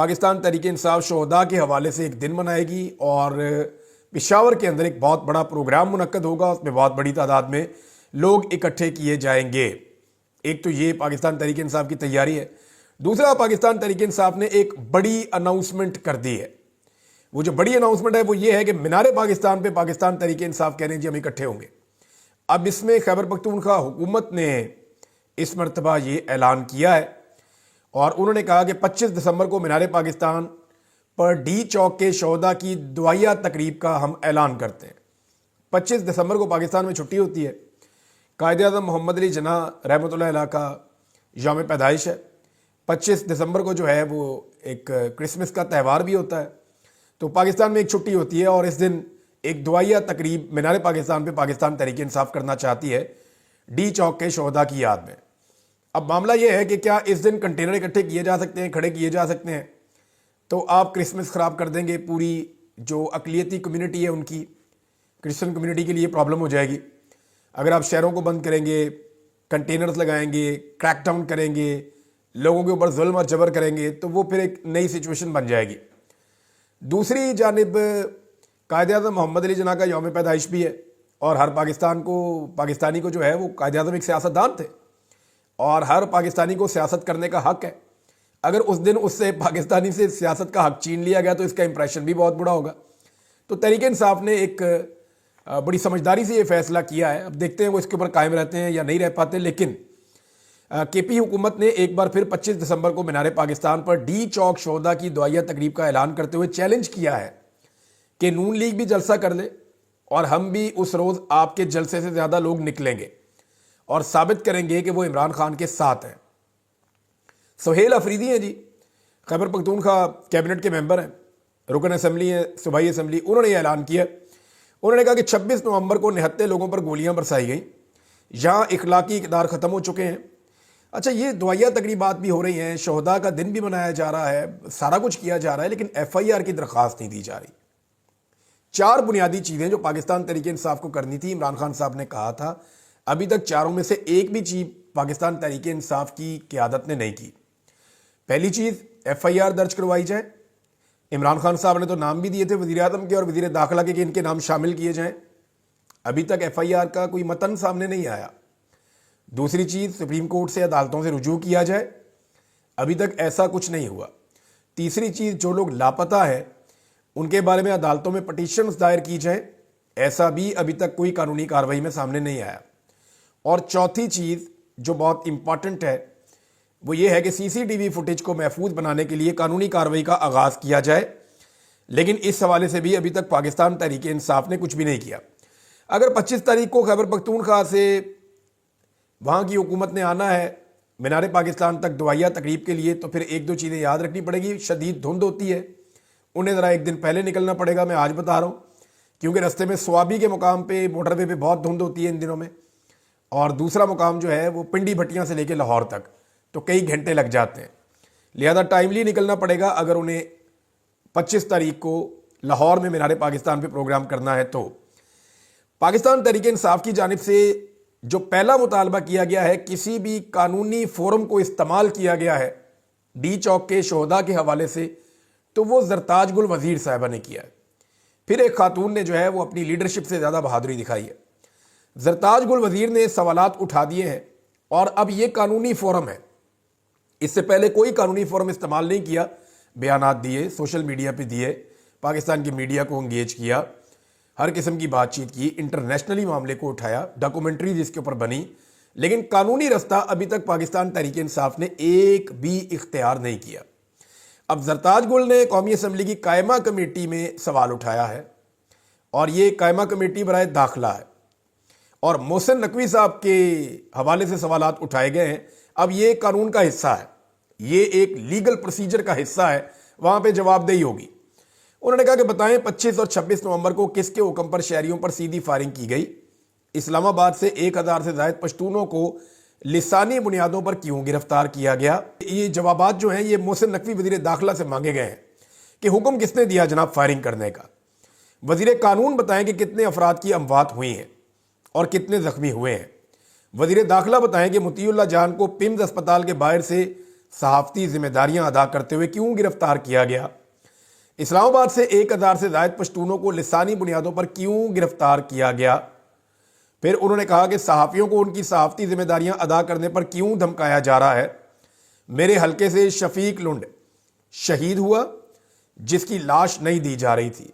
پاکستان تحریک انصاف شہداء کے حوالے سے ایک دن منائے گی اور پشاور کے اندر ایک بہت بڑا پروگرام منعقد ہوگا، اس میں بہت بڑی تعداد میں لوگ اکٹھے کیے جائیں گے۔ ایک تو یہ پاکستان تحریک انصاف کی تیاری ہے، دوسرا پاکستان تحریک انصاف نے ایک بڑی اناؤنسمنٹ کر دی ہے۔ وہ جو بڑی اناؤنسمنٹ ہے وہ یہ ہے کہ مینار پاکستان پہ پاکستان تحریک انصاف کہہ رہے ہیں جی ہم اکٹھے ہوں گے۔ اب اس میں خیبر پختونخوا حکومت نے اس مرتبہ یہ اعلان کیا ہے اور انہوں نے کہا کہ 25 دسمبر کو مینار پاکستان پر ڈی چوک کے شہداء کی دعائیہ تقریب کا ہم اعلان کرتے ہیں۔ 25 دسمبر کو پاکستان میں چھٹی ہوتی ہے، قائد اعظم محمد علی جناح رحمۃ اللہ علیہ کا یوم پیدائش ہے۔ 25 دسمبر کو جو ہے وہ ایک کرسمس کا تہوار بھی ہوتا ہے، تو پاکستان میں ایک چھٹی ہوتی ہے اور اس دن ایک دعائیہ تقریب مینار پاکستان پہ پاکستان تحریک انصاف کرنا چاہتی ہے ڈی چوک کے شہداء کی یاد میں۔ اب معاملہ یہ ہے کہ کیا اس دن کنٹینر اکٹھے کیے جا سکتے ہیں، کھڑے کیے جا سکتے ہیں؟ تو آپ کرسمس خراب کر دیں گے، پوری جو اقلیتی کمیونٹی ہے ان کی، کرسچن کمیونٹی کے لیے پرابلم ہو جائے گی۔ اگر آپ شہروں کو بند کریں گے، کنٹینرز لگائیں گے، کریک ڈاؤن کریں گے، لوگوں کے اوپر ظلم اور جبر کریں گے، تو وہ پھر ایک نئی سچویشن بن جائے گی۔ دوسری جانب قائد اعظم محمد علی جناح کا یوم پیدائش بھی ہے اور ہر پاکستانی کو جو ہے وہ قائد اعظم ایک سیاستدان تھے اور ہر پاکستانی کو سیاست کرنے کا حق ہے۔ اگر اس دن اس سے پاکستانی سے سیاست کا حق چھین لیا گیا تو اس کا امپریشن بھی بہت برا ہوگا۔ تو تحریک انصاف نے ایک بڑی سمجھداری سے یہ فیصلہ کیا ہے۔ اب دیکھتے ہیں وہ اس کے اوپر قائم رہتے ہیں یا نہیں رہ پاتے، لیکن کے پی حکومت نے ایک بار پھر 25 دسمبر کو مینار پاکستان پر ڈی چوک شہداء کی دعائیہ تقریب کا اعلان کرتے ہوئے چیلنج کیا ہے کہ نون لیگ بھی جلسہ کر لے اور ہم بھی اس روز آپ کے جلسے سے زیادہ لوگ نکلیں گے اور ثابت کریں گے کہ وہ عمران خان کے ساتھ ہیں۔ سہیل افریدی ہیں جی، خیبر پختونخوا کیبنٹ کے ممبر ہیں، رکن اسمبلی ہیں، صوبائی اسمبلی، انہوں نے یہ اعلان کیا۔ انہوں نے کہا کہ 26 نومبر کو نہتے لوگوں پر گولیاں برسائی گئیں، یہاں اخلاقی اقدار ختم ہو چکے ہیں۔ اچھا، یہ دعائیہ تقریبات بھی ہو رہی ہیں، شہداء کا دن بھی منایا جا رہا ہے، سارا کچھ کیا جا رہا ہے، لیکن ایف آئی آر کی درخواست نہیں دی جا رہی۔ 4 بنیادی چیزیں جو پاکستان تحریک انصاف کو کرنی تھی، عمران خان صاحب نے کہا تھا، ابھی تک چاروں میں سے ایک بھی چیز پاکستان تحریک انصاف کی قیادت نے نہیں کی۔ پہلی چیز، ایف آئی آر درج کروائی جائے۔ عمران خان صاحب نے تو نام بھی دیے تھے وزیر اعظم کے اور وزیر داخلہ کے کہ ان کے نام شامل کیے جائیں، ابھی تک ایف آئی آر کا کوئی متن سامنے نہیں آیا۔ دوسری چیز، سپریم کورٹ سے عدالتوں سے رجوع کیا جائے، ابھی تک ایسا کچھ نہیں ہوا۔ تیسری چیز، جو لوگ لاپتہ ہیں ان کے بارے میں عدالتوں میں پٹیشنز دائر کی جائیں، ایسا بھی ابھی تک کوئی قانونی کارروائی میں سامنے نہیں آیا۔ اور چوتھی چیز جو بہت امپورٹنٹ ہے وہ یہ ہے کہ سی سی ٹی وی فوٹیج کو محفوظ بنانے کے لیے قانونی کارروائی کا آغاز کیا جائے، لیکن اس حوالے سے بھی ابھی تک پاکستان تحریک انصاف نے کچھ بھی نہیں کیا۔ اگر 25 تاریخ کو خیبر پختونخوا سے وہاں کی حکومت نے آنا ہے مینار پاکستان تک دعائیہ تقریب کے لیے، تو پھر ایک دو چیزیں یاد رکھنی پڑے گی۔ شدید دھند ہوتی ہے، انہیں ذرا ایک دن پہلے نکلنا پڑے گا، میں آج بتا رہا ہوں، کیونکہ رستے میں سوابی کے مقام پہ موٹر وے پہ بہت دھند ہوتی ہے ان دنوں میں، اور دوسرا مقام جو ہے وہ پنڈی بھٹیاں سے لے کے لاہور تک، تو کئی گھنٹے لگ جاتے ہیں، لہذا ٹائملی نکلنا پڑے گا اگر انہیں 25 تاریخ کو لاہور میں مینار پاکستان پہ پروگرام کرنا ہے۔ تو پاکستان تحریک انصاف کی جانب سے جو پہلا مطالبہ کیا گیا ہے، کسی بھی قانونی فورم کو استعمال کیا گیا ہے ڈی چوک کے شہداء کے حوالے سے، تو وہ زرتاج گل وزیر صاحبہ نے کیا ہے۔ پھر ایک خاتون نے جو ہے وہ اپنی لیڈرشپ سے زیادہ بہادری دکھائی ہے۔ زرتاج گل وزیر نے سوالات اٹھا دیے ہیں اور اب یہ قانونی فورم ہے، اس سے پہلے کوئی قانونی فورم استعمال نہیں کیا، بیانات دیے، سوشل میڈیا پہ دیے، پاکستان کی میڈیا کو انگیج کیا، ہر قسم کی بات چیت کی، انٹرنیشنلی معاملے کو اٹھایا، ڈاکومنٹری جس کے اوپر بنی، لیکن قانونی رستہ ابھی تک پاکستان تحریک انصاف نے ایک بھی اختیار نہیں کیا۔ اب زرتاج گل نے قومی اسمبلی کی قائمہ کمیٹی میں سوال اٹھایا ہے اور یہ قائمہ کمیٹی برائے داخلہ ہے، اور محسن نقوی صاحب کے حوالے سے سوالات اٹھائے گئے ہیں۔ اب یہ قانون کا حصہ ہے، یہ ایک لیگل پروسیجر کا حصہ ہے، وہاں پہ جواب دہی ہوگی۔ انہوں نے کہا کہ بتائیں 25 اور 26 نومبر کو کس کے حکم پر شہریوں پر سیدھی فائرنگ کی گئی؟ اسلام آباد سے 1000 سے زائد پشتونوں کو لسانی بنیادوں پر کیوں گرفتار کیا گیا؟ یہ جوابات جو ہیں یہ محسن نقوی وزیر داخلہ سے مانگے گئے ہیں کہ حکم کس نے دیا جناب فائرنگ کرنے کا؟ وزیر قانون بتائیں کہ کتنے افراد کی اموات ہوئی ہیں اور کتنے زخمی ہوئے ہیں؟ وزیر داخلہ بتائیں کہ مطیع اللہ جان کو پمز اسپتال کے باہر سے صحافتی ذمہ داریاں ادا کرتے ہوئے کیوں گرفتار کیا گیا؟ اسلام آباد سے 1000 سے زائد پشتونوں کو لسانی بنیادوں پر کیوں گرفتار کیا گیا؟ پھر انہوں نے کہا کہ صحافیوں کو ان کی صحافتی ذمہ داریاں ادا کرنے پر کیوں دھمکایا جا رہا ہے؟ میرے حلقے سے شفیق لنڈ شہید ہوا جس کی لاش نہیں دی جا رہی تھی،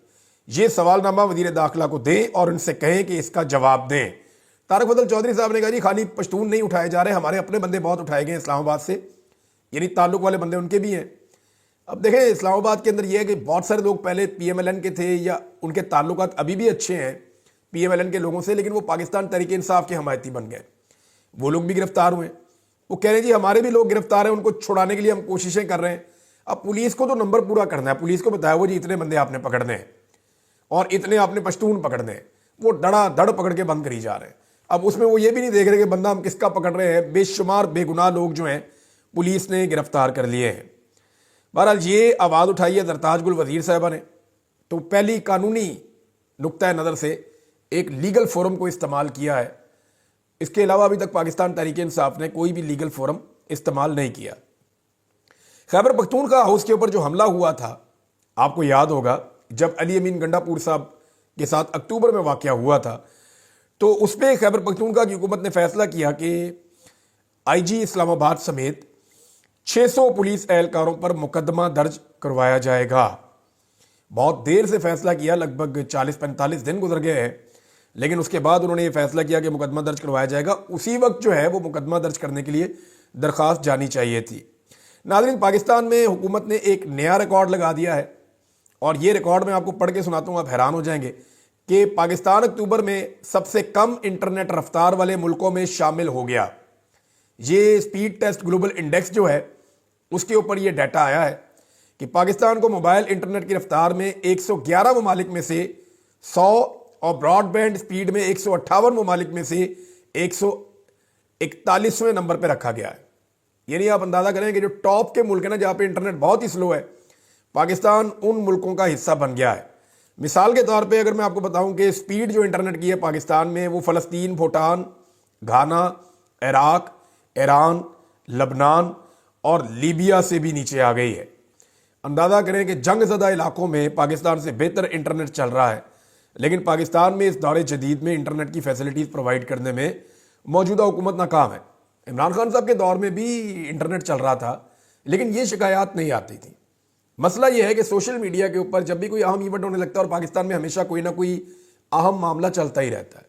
یہ سوال نامہ وزیر داخلہ کو دیں اور ان سے کہیں کہ اس کا جواب دیں۔ طارق فضل چودھری صاحب نے کہا جی خالی پشتون نہیں اٹھائے جا رہے، ہمارے اپنے بندے بہت اٹھائے گئے اسلام آباد سے، یعنی تعلق والے بندے ان کے بھی ہیں۔ اب دیکھیں اسلام آباد کے اندر یہ ہے کہ بہت سارے لوگ پہلے پی ایم ایل این کے تھے یا ان کے تعلقات ابھی بھی اچھے ہیں پی ایم ایل این کے لوگوں سے، لیکن وہ پاکستان تحریک انصاف کے حمایتی بن گئے، وہ لوگ بھی گرفتار ہوئے۔ وہ کہہ رہے ہیں جی ہمارے بھی لوگ گرفتار ہیں، ان کو چھڑانے کے لیے ہم کوششیں کر رہے ہیں۔ اب پولیس کو تو نمبر پورا کرنا ہے، پولیس کو بتایا وہ جی اتنے بندے آپ نے پکڑنے ہیں اور اتنے آپ نے پشتون پکڑنے ہیں، وہ دڑا دڑ پکڑ کے بند کری جا رہے ہیں۔ اب اس میں وہ یہ بھی نہیں دیکھ رہے کہ بندہ ہم کس کا پکڑ رہے ہیں، بے شمار بے گناہ لوگ جو ہیں پولیس نے گرفتار کر لیے ہیں۔ بہرحال یہ آواز اٹھائی ہے زرتاج گل وزیر صاحبہ نے، تو پہلی قانونی نقطۂ نظر سے ایک لیگل فورم کو استعمال کیا ہے، اس کے علاوہ ابھی تک پاکستان تحریک انصاف نے کوئی بھی لیگل فورم استعمال نہیں کیا۔ خیبر پختونخوا ہاؤس کے اوپر جو حملہ ہوا تھا آپ کو یاد ہوگا، جب علی امین گنڈا پور صاحب کے ساتھ اکتوبر میں واقعہ ہوا تھا، تو اس پہ خیبر پختونخوا کی حکومت نے فیصلہ کیا کہ آئی جی اسلام آباد سمیت 600 پولیس اہلکاروں پر مقدمہ درج کروایا جائے گا۔ بہت دیر سے فیصلہ کیا، لگ بھگ 40-45 دن گزر گئے ہیں، لیکن اس کے بعد انہوں نے یہ فیصلہ کیا کہ مقدمہ درج کروایا جائے گا۔ اسی وقت جو ہے وہ مقدمہ درج کرنے کے لیے درخواست جانی چاہیے تھی۔ ناظرین، پاکستان میں حکومت نے ایک نیا ریکارڈ لگا دیا ہے، اور یہ ریکارڈ میں آپ کو پڑھ کے سناتا ہوں، آپ حیران ہو جائیں گے کہ پاکستان اکتوبر میں سب سے کم انٹرنیٹ رفتار والے ملکوں میں شامل ہو گیا۔ یہ سپیڈ ٹیسٹ گلوبل انڈیکس جو ہے اس کے اوپر یہ ڈیٹا آیا ہے کہ پاکستان کو موبائل انٹرنیٹ کی رفتار میں 111 ممالک میں سے 100 اور براڈ بینڈ سپیڈ میں 158 ممالک میں سے 141ویں نمبر پہ رکھا گیا ہے۔ یعنی آپ اندازہ کریں کہ جو ٹاپ کے ملک ہیں نا، جہاں پہ انٹرنیٹ بہت ہی سلو ہے، پاکستان ان ملکوں کا حصہ بن گیا ہے۔ مثال کے طور پہ اگر میں آپ کو بتاؤں کہ سپیڈ جو انٹرنیٹ کی ہے پاکستان میں، وہ فلسطین، بھوٹان، گھانا، عراق، ایران، لبنان اور لیبیا سے بھی نیچے آ گئی ہے۔ اندازہ کریں کہ جنگ زدہ علاقوں میں پاکستان سے بہتر انٹرنیٹ چل رہا ہے، لیکن پاکستان میں اس دور جدید میں انٹرنیٹ کی فیسلٹیز پرووائڈ کرنے میں موجودہ حکومت ناکام ہے۔ عمران خان صاحب کے دور میں بھی انٹرنیٹ چل رہا تھا، لیکن یہ شکایات نہیں آتی تھی۔ مسئلہ یہ ہے کہ سوشل میڈیا کے اوپر جب بھی کوئی اہم ایونٹ ہونے لگتا ہے، اور پاکستان میں ہمیشہ کوئی نہ کوئی اہم معاملہ چلتا ہی رہتا ہے،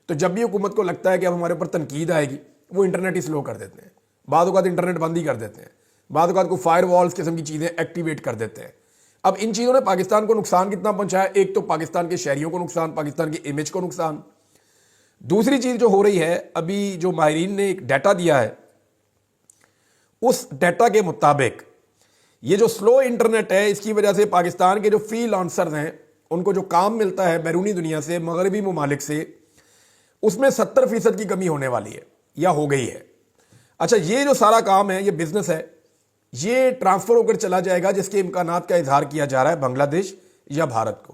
تو جب بھی حکومت کو لگتا ہے کہ اب ہمارے اوپر تنقید آئے گی، وہ انٹرنیٹ ہی سلو کر دیتے ہیں، بعض اوقات انٹرنیٹ بند ہی کر دیتے ہیں، بعض اوقات کو فائر والز قسم کی چیزیں ایکٹیویٹ کر دیتے ہیں۔ اب ان چیزوں نے پاکستان کو نقصان کتنا پہنچایا؟ ایک تو پاکستان کے شہریوں کو نقصان، پاکستان کی امیج کو نقصان۔ دوسری چیز جو ہو رہی ہے، ابھی جو ماہرین نے ایک ڈیٹا دیا ہے، اس ڈیٹا کے مطابق یہ جو سلو انٹرنیٹ ہے، اس کی وجہ سے پاکستان کے جو فری لانسرز ہیں، ان کو جو کام ملتا ہے بیرونی دنیا سے، مغربی ممالک سے، اس میں 70% کی کمی ہونے والی ہے یا ہو گئی ہے۔ اچھا، یہ جو سارا کام ہے، یہ بزنس ہے، یہ ٹرانسفر ہو کر چلا جائے گا، جس کے امکانات کا اظہار کیا جا رہا ہے بنگلہ دیش یا بھارت کو۔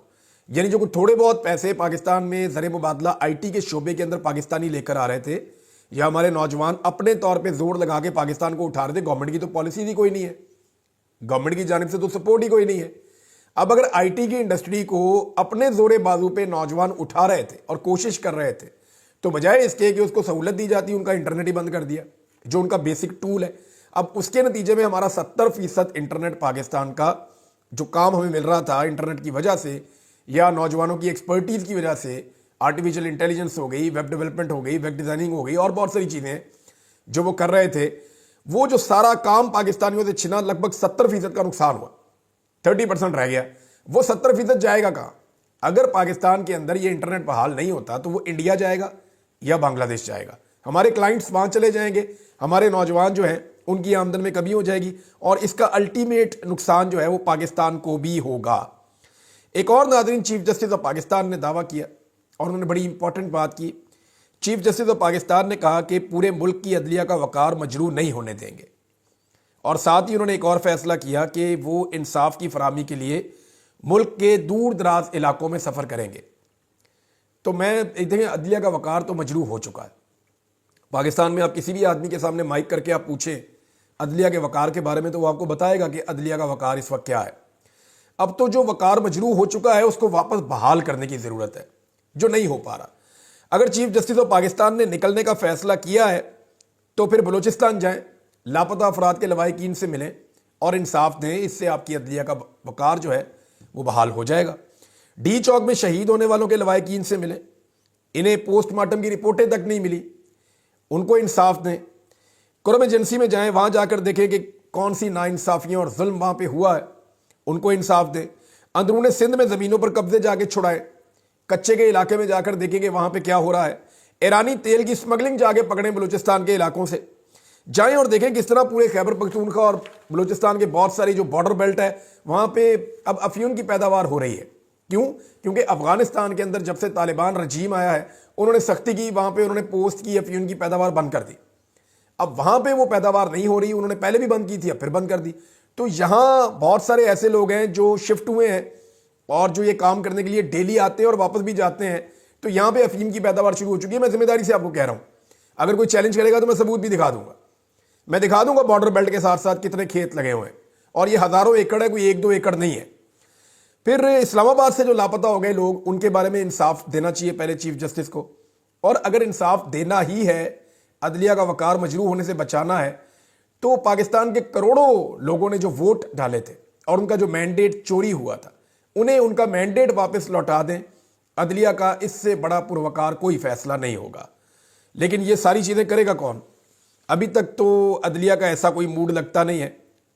یعنی جو کچھ تھوڑے بہت پیسے پاکستان میں زر مبادلہ آئی ٹی کے شعبے کے اندر پاکستانی لے کر آ رہے تھے، یا ہمارے نوجوان اپنے طور پہ زور لگا کے پاکستان کو اٹھا رہے تھے، گورنمنٹ کی تو پالیسی ہی کوئی نہیں ہے، گورنمنٹ کی جانب سے تو سپورٹ ہی کوئی نہیں ہے۔ اب اگر آئی ٹی کی انڈسٹری کو اپنے زور بازو پہ نوجوان اٹھا رہے تھے اور کوشش کر رہے تھے، تو بجائے اس کے کہ اس کو سہولت دی جاتی، ان کا انٹرنیٹ ہی بند کر دیا، جو ان کا بیسک ٹول ہے۔ اب اس کے نتیجے میں ہمارا 70% انٹرنیٹ پاکستان کا جو کام ہمیں مل رہا تھا انٹرنیٹ کی وجہ سے، یا نوجوانوں کی ایکسپرٹیز کی وجہ سے، آرٹیفیشل انٹیلیجنس ہو گئی، ویب ڈیولپمنٹ ہو گئی، ویب ڈیزائننگ ہو گئی، اور بہت ساری چیزیں جو وہ کر رہے تھے، وہ جو سارا کام پاکستانیوں سے چھنا، لگ بھگ 70% کا نقصان ہوا، 30% رہ گیا۔ وہ 70% جائے گا کہاں؟ اگر پاکستان کے اندر یہ انٹرنیٹ بحال نہیں ہوتا تو وہ انڈیا جائے گا یا بنگلہ دیش جائے گا، ہمارے کلائنٹس وہاں چلے جائیں گے، ہمارے نوجوان جو ہیں ان کی آمدن میں کمی ہو جائے گی، اور اس کا الٹیمیٹ نقصان جو ہے وہ پاکستان کو بھی ہوگا۔ ایک اور ناظرین، چیف جسٹس آف پاکستان نے دعویٰ کیا، اور انہوں نے بڑی امپورٹنٹ بات کی۔ چیف جسٹس آف پاکستان نے کہا کہ پورے ملک کی عدلیہ کا وقار مجروح نہیں ہونے دیں گے، اور ساتھ ہی انہوں نے ایک اور فیصلہ کیا کہ وہ انصاف کی فراہمی کے لیے ملک کے دور دراز علاقوں میں سفر کریں گے۔ تو میں دیکھیں، عدلیہ کا وقار تو مجروح ہو چکا ہے پاکستان میں۔ آپ کسی بھی آدمی کے سامنے مائک کر کے آپ پوچھیں، عدلیہ کے وقار کے بارے میں تو وہ آپ کو بتائے گا کہ عدلیہ کا وقار اس وقت کیا ہے۔ اب تو جو وقار مجروح ہو چکا ہے اس کو واپس بحال کرنے کی ضرورت ہے، جو نہیں ہو پا رہا۔ اگر چیف جسٹس آف پاکستان نے نکلنے کا فیصلہ کیا ہے تو پھر بلوچستان جائیں، لاپتہ افراد کے لواحقین سے ملیں اور انصاف دیں، اس سے آپ کی عدلیہ کا وقار جو ہے وہ بحال ہو جائے گا۔ ڈی چوک میں شہید ہونے والوں کے لواحقین سے ملیں، انہیں پوسٹ مارٹم کی رپورٹیں تک نہیں ملی، ان کو انصاف دیں۔ کرم ایجنسی میں جائیں، وہاں جا کر دیکھیں کہ کون سی ناانصافیاں اور ظلم وہاں پہ ہوا ہے، ان کو انصاف دیں۔ اندرون سندھ میں زمینوں پر قبضے جا کے چھڑائیں، کچے کے علاقے میں جا کر دیکھیں کہ وہاں پہ کیا ہو رہا ہے۔ ایرانی تیل کی سمگلنگ جا کے پکڑیں بلوچستان کے علاقوں سے، جائیں اور دیکھیں کس طرح پورے خیبر پختونخوا اور بلوچستان کے بہت ساری جو بارڈر بیلٹ ہے وہاں پہ اب افیون کی پیداوار ہو رہی ہے۔ کیوں؟ کیونکہ افغانستان کے اندر جب سے طالبان رجیم آیا ہے انہوں نے سختی کی، وہاں پہ انہوں نے پوسٹ کی، افیون کی پیداوار بند کر دی۔ اب وہاں پہ وہ پیداوار نہیں ہو رہی، انہوں نے پہلے بھی بند کی تھی، اب پھر بند کر دی۔ تو یہاں بہت سارے ایسے لوگ ہیں جو شفٹ ہوئے ہیں اور جو یہ کام کرنے کے لیے ڈیلی آتے ہیں اور واپس بھی جاتے ہیں، تو یہاں پہ افیم کی پیداوار شروع ہو چکی ہے۔ میں ذمہ داری سے آپ کو کہہ رہا ہوں، اگر کوئی چیلنج کرے گا تو میں ثبوت بھی دکھا دوں گا، میں دکھا دوں گا بارڈر بیلٹ کے ساتھ ساتھ کتنے کھیت لگے ہوئے ہیں، اور یہ ہزاروں ایکڑ ہے، کوئی ایک دو ایکڑ نہیں ہے۔ پھر اسلام آباد سے جو لاپتہ ہو گئے لوگ، ان کے بارے میں انصاف دینا چاہیے پہلے چیف جسٹس کو، اور اگر انصاف دینا ہی ہے، عدلیہ کا وقار مجروح ہونے سے بچانا ہے، تو پاکستان کے کروڑوں لوگوں نے جو ووٹ ڈالے تھے اور ان کا جو مینڈیٹ چوری ہوا تھا، انہیں ان کا مینڈیٹ واپس لوٹا دیں۔ عدلیہ کا اس سے بڑا پروقار کوئی فیصلہ نہیں ہوگا۔ لیکن یہ ساری چیزیں کرے گا کون؟ ابھی تک تو عدلیہ کا ایسا کوئی موڈ لگتا نہیں ہے،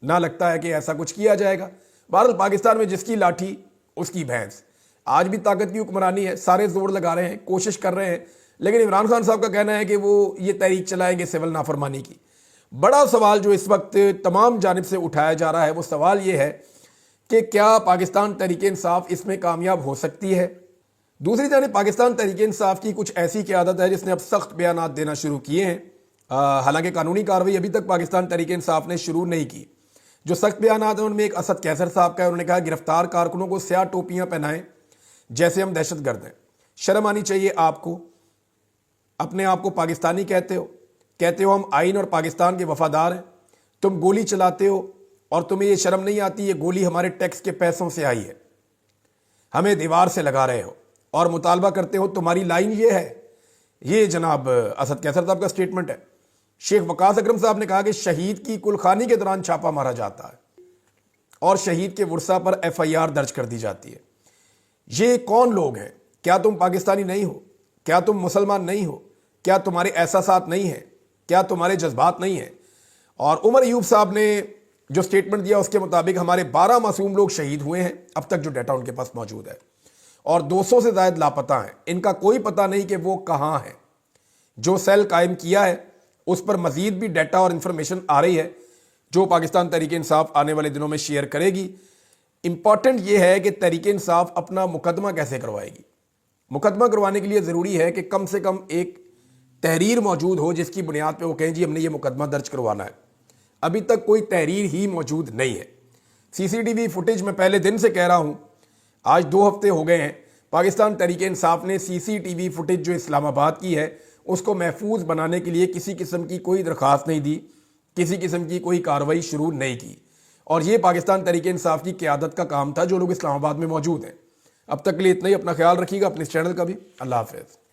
نہ لگتا ہے کہ ایسا کچھ کیا جائے گا۔ بہرحال پاکستان میں جس کی لاٹھی اس کی بھینس، آج بھی طاقت کی حکمرانی ہے، سارے زور لگا رہے ہیں، کوشش کر رہے ہیں، لیکن عمران خان صاحب کا کہنا ہے کہ وہ یہ تحریک چلائیں گے سول نافرمانی کی۔ بڑا سوال جو اس وقت تمام جانب سے اٹھایا جا رہا ہے وہ سوال یہ ہے کہ کیا پاکستان تحریک انصاف اس میں کامیاب ہو سکتی ہے؟ دوسری جانب پاکستان تحریک انصاف کی کچھ ایسی قیادت ہے جس نے اب سخت بیانات دینا شروع کیے ہیں، حالانکہ قانونی کارروائی ابھی تک پاکستان تحریک انصاف نے شروع نہیں کی۔ جو سخت بیانات ہیں ان میں ایک اسد کیسر صاحب کا ہے، انہوں نے کہا گرفتار کارکنوں کو سیاہ ٹوپیاں پہنائیں جیسے ہم دہشت گرد ہیں۔ شرم آنی چاہیے آپ کو، اپنے آپ کو پاکستانی کہتے ہو ہم آئین اور پاکستان کے وفادار ہیں، تم گولی چلاتے ہو اور تمہیں یہ شرم نہیں آتی؟ یہ گولی ہمارے ٹیکس کے پیسوں سے آئی ہے، ہمیں دیوار سے لگا رہے ہو اور مطالبہ کرتے ہو، تمہاری لائن یہ ہے۔ یہ جناب اسد کیسر صاحب کا سٹیٹمنٹ ہے۔ شیخ وقاص اکرم صاحب نے کہا کہ شہید کی کلخانی کے دوران چھاپا مارا جاتا ہے اور شہید کے ورثہ پر ایف آئی آر درج کر دی جاتی ہے۔ یہ کون لوگ ہیں؟ کیا تم پاکستانی نہیں ہو؟ کیا تم مسلمان نہیں ہو؟ کیا تمہارے احساسات نہیں ہیں؟ کیا تمہارے جذبات نہیں ہیں؟ اور عمر ایوب صاحب نے جو سٹیٹمنٹ دیا اس کے مطابق ہمارے 12 معصوم لوگ شہید ہوئے ہیں، اب تک جو ڈیٹا ان کے پاس موجود ہے، اور 200 سے زائد لاپتہ ہیں، ان کا کوئی پتہ نہیں کہ وہ کہاں ہیں۔ جو سیل قائم کیا ہے اس پر مزید بھی ڈیٹا اور انفارمیشن آ رہی ہے جو پاکستان تحریک انصاف آنے والے دنوں میں شیئر کرے گی۔ امپورٹنٹ یہ ہے کہ تحریک انصاف اپنا مقدمہ کیسے کروائے گی۔ مقدمہ کروانے کے لیے ضروری ہے کہ کم سے کم ایک تحریر موجود ہو جس کی بنیاد پہ وہ کہیں جی ہم نے یہ مقدمہ درج کروانا ہے۔ ابھی تک کوئی تحریر ہی موجود نہیں ہے۔ سی سی ٹی وی فوٹیج میں پہلے دن سے کہہ رہا ہوں، آج 2 ہفتے ہو گئے ہیں، پاکستان تحریک انصاف نے سی سی ٹی وی فوٹیج جو اسلام آباد کی ہے اس کو محفوظ بنانے کے لیے کسی قسم کی کوئی درخواست نہیں دی، کسی قسم کی کوئی کارروائی شروع نہیں کی، اور یہ پاکستان تحریک انصاف کی قیادت کا کام تھا جو لوگ اسلام آباد میں موجود ہیں۔ اب تک کے لیے اتنا ہی، اپنا خیال رکھیے گا، اپنے اس چینل کا بھی۔ اللہ حافظ۔